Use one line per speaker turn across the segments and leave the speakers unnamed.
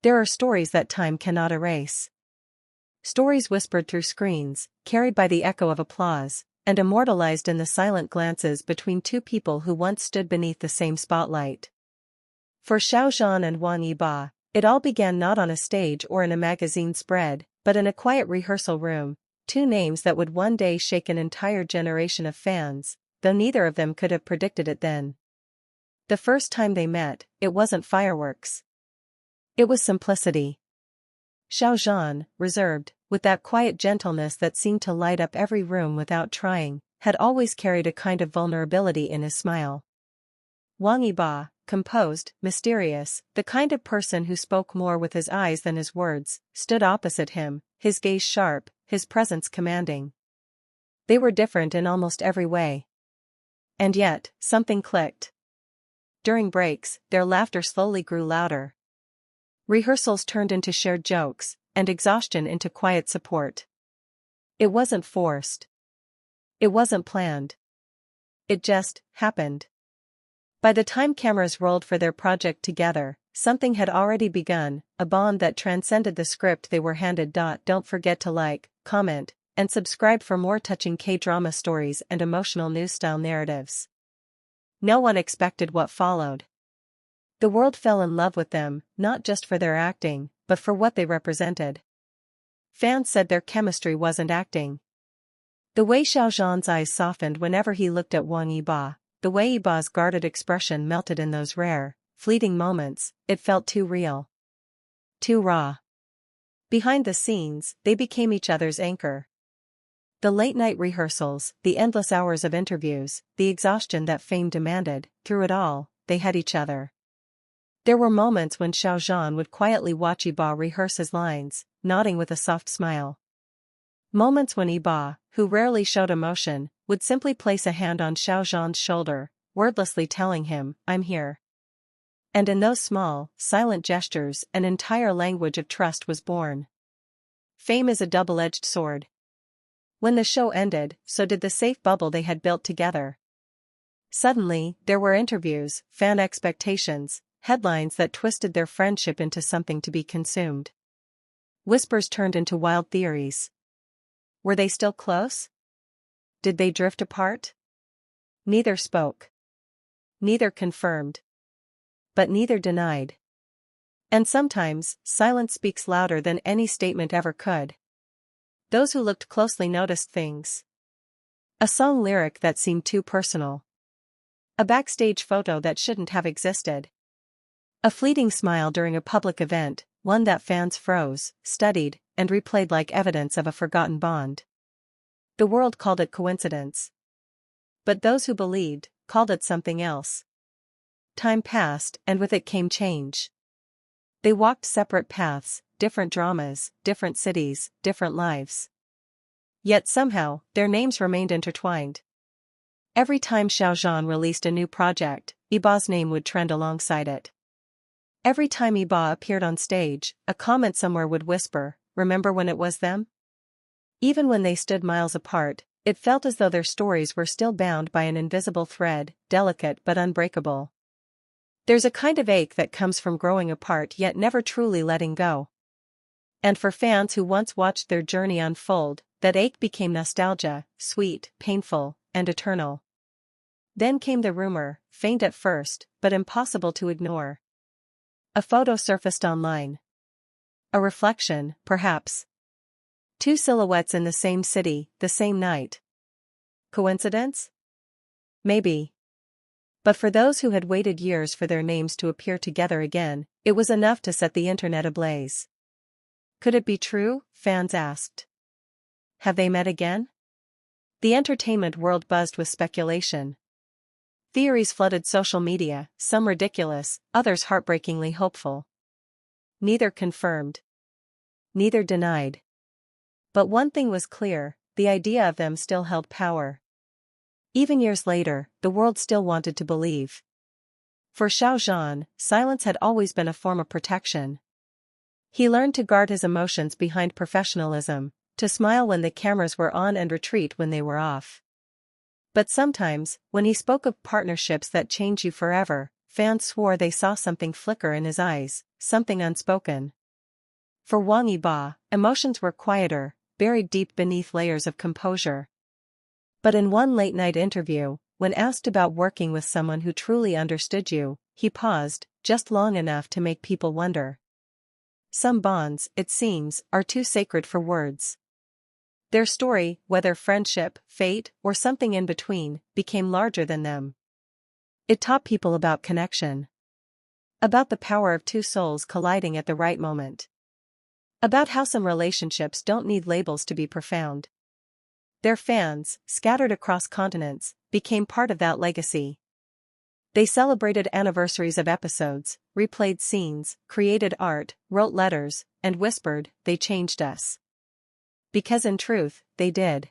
There are stories that time cannot erase. Stories whispered through screens, carried by the echo of applause, and immortalized in the silent glances between two people who once stood beneath the same spotlight. For Xiao Zhan and Wang Yibo, it all began not on a stage or in a magazine spread, but in a quiet rehearsal room, two names that would one day shake an entire generation of fans, though neither of them could have predicted it then. The first time they met, it wasn't fireworks. It was simplicity. Xiao Zhan, reserved, with that quiet gentleness that seemed to light up every room without trying, had always carried a kind of vulnerability in his smile. Wang Yibo, composed, mysterious, the kind of person who spoke more with his eyes than his words, stood opposite him, his gaze sharp, his presence commanding. They were different in almost every way. And yet, something clicked. During breaks, their laughter slowly grew louder. Rehearsals turned into shared jokes, and exhaustion into quiet support. It wasn't forced. It wasn't planned. It just happened. By the time cameras rolled for their project together, something had already begun, a bond that transcended the script they were handed. Don't forget to like, comment, and subscribe for more touching K-drama stories and emotional news-style narratives. No one expected what followed. The world fell in love with them, not just for their acting, but for what they represented. Fans said their chemistry wasn't acting. The way Xiao Zhan's eyes softened whenever he looked at Wang Yibo, the way Yibo's guarded expression melted in those rare, fleeting moments, it felt too real. Too raw. Behind the scenes, they became each other's anchor. The late-night rehearsals, the endless hours of interviews, the exhaustion that fame demanded, through it all, they had each other. There were moments when Xiao Zhan would quietly watch Yibo rehearse his lines, nodding with a soft smile. Moments when Yibo, who rarely showed emotion, would simply place a hand on Xiao Zhan's shoulder, wordlessly telling him, "I'm here." And in those small, silent gestures an entire language of trust was born. Fame is a double-edged sword. When the show ended, so did the safe bubble they had built together. Suddenly, there were interviews, fan expectations, headlines that twisted their friendship into something to be consumed. Whispers turned into wild theories. Were they still close? Did they drift apart? Neither spoke. Neither confirmed. But neither denied. And sometimes, silence speaks louder than any statement ever could. Those who looked closely noticed things. A song lyric that seemed too personal. A backstage photo that shouldn't have existed. A fleeting smile during a public event, one that fans froze, studied, and replayed like evidence of a forgotten bond. The world called it coincidence. But those who believed, called it something else. Time passed, and with it came change. They walked separate paths, different dramas, different cities, different lives. Yet somehow, their names remained intertwined. Every time Xiao Zhan released a new project, Yibo's name would trend alongside it. Every time Yibo appeared on stage, a comment somewhere would whisper, "Remember when it was them?" Even when they stood miles apart, it felt as though their stories were still bound by an invisible thread, delicate but unbreakable. There's a kind of ache that comes from growing apart yet never truly letting go. And for fans who once watched their journey unfold, that ache became nostalgia, sweet, painful, and eternal. Then came the rumor, faint at first, but impossible to ignore. A photo surfaced online. A reflection, perhaps. Two silhouettes in the same city, the same night. Coincidence? Maybe. But for those who had waited years for their names to appear together again, it was enough to set the internet ablaze. Could it be true? Fans asked. Have they met again? The entertainment world buzzed with speculation. Theories flooded social media, some ridiculous, others heartbreakingly hopeful. Neither confirmed. Neither denied. But one thing was clear, the idea of them still held power. Even years later, the world still wanted to believe. For Xiao Zhan, silence had always been a form of protection. He learned to guard his emotions behind professionalism, to smile when the cameras were on and retreat when they were off. But sometimes, when he spoke of partnerships that change you forever, fans swore they saw something flicker in his eyes, something unspoken. For Wang Yibo, emotions were quieter, buried deep beneath layers of composure. But in one late-night interview, when asked about working with someone who truly understood you, he paused, just long enough to make people wonder. Some bonds, it seems, are too sacred for words. Their story, whether friendship, fate, or something in between, became larger than them. It taught people about connection. About the power of two souls colliding at the right moment. About how some relationships don't need labels to be profound. Their fans, scattered across continents, became part of that legacy. They celebrated anniversaries of episodes, replayed scenes, created art, wrote letters, and whispered, "They changed us." Because in truth, they did.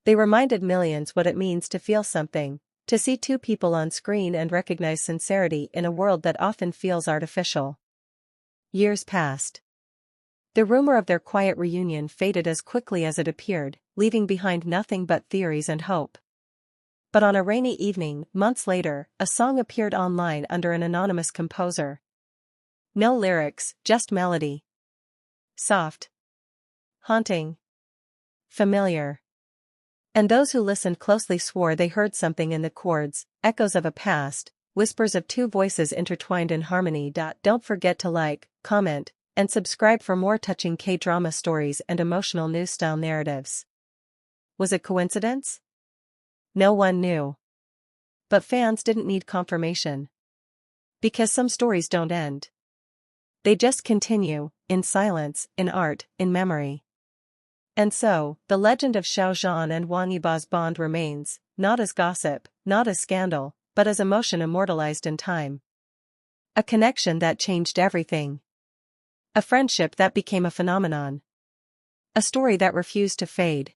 They reminded millions what it means to feel something, to see two people on screen and recognize sincerity in a world that often feels artificial. Years passed. The rumor of their quiet reunion faded as quickly as it appeared, leaving behind nothing but theories and hope. But on a rainy evening, months later, a song appeared online under an anonymous composer. No lyrics, just melody. Soft. Haunting. Familiar. And those who listened closely swore they heard something in the chords, echoes of a past, whispers of two voices intertwined in harmony. Don't forget to like, comment, and subscribe for more touching K-drama stories and emotional news-style narratives. Was it coincidence? No one knew. But fans didn't need confirmation. Because some stories don't end. They just continue, in silence, in art, in memory. And so, the legend of Xiao Zhan and Wang Yibo's bond remains, not as gossip, not as scandal, but as emotion immortalized in time. A connection that changed everything. A friendship that became a phenomenon. A story that refused to fade.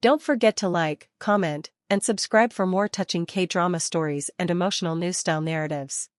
Don't forget to like, comment, and subscribe for more touching K-drama stories and emotional news-style narratives.